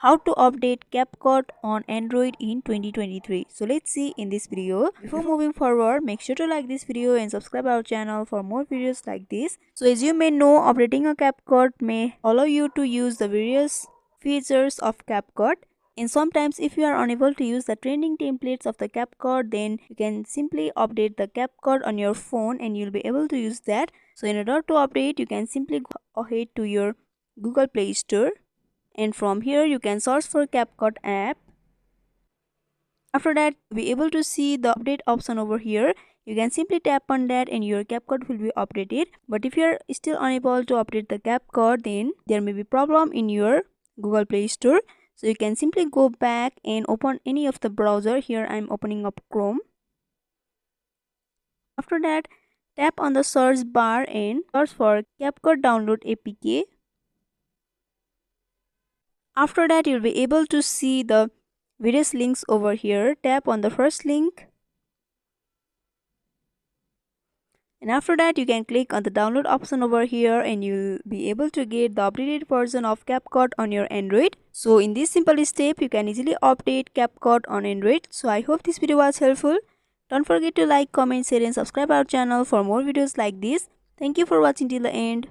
how to update Capcut on Android in 2023. So let's see in this video. Before moving forward, make sure to like this video and subscribe our channel for more videos like this. So as you may know, updating a Capcut may allow you to use the various features of Capcut. And sometimes if you are unable to use the trending templates of the Capcut, then you can simply update the Capcut on your phone and you'll be able to use that. So in order to update, you can simply go ahead to your Google Play Store, and from here you can search for Capcut app. After that, you'll be able to see the update option over here. You can simply tap on that and your Capcut will be updated. But if you're still unable to update the Capcut, then there may be problem in your Google Play Store. So you can simply go back and open any of the browser. Here I'm opening up Chrome. After that, tap on the search bar and search for Capcut download APK. After that, you'll be able to see the various links over here. Tap on the first link, and after that you can click on the download option over here and you'll be able to get the updated version of Capcut on your Android. So in this simple step, you can easily update Capcut on Android. So I hope this video was helpful. Don't forget to like, comment, share and subscribe our channel for more videos like this. Thank you for watching till the end.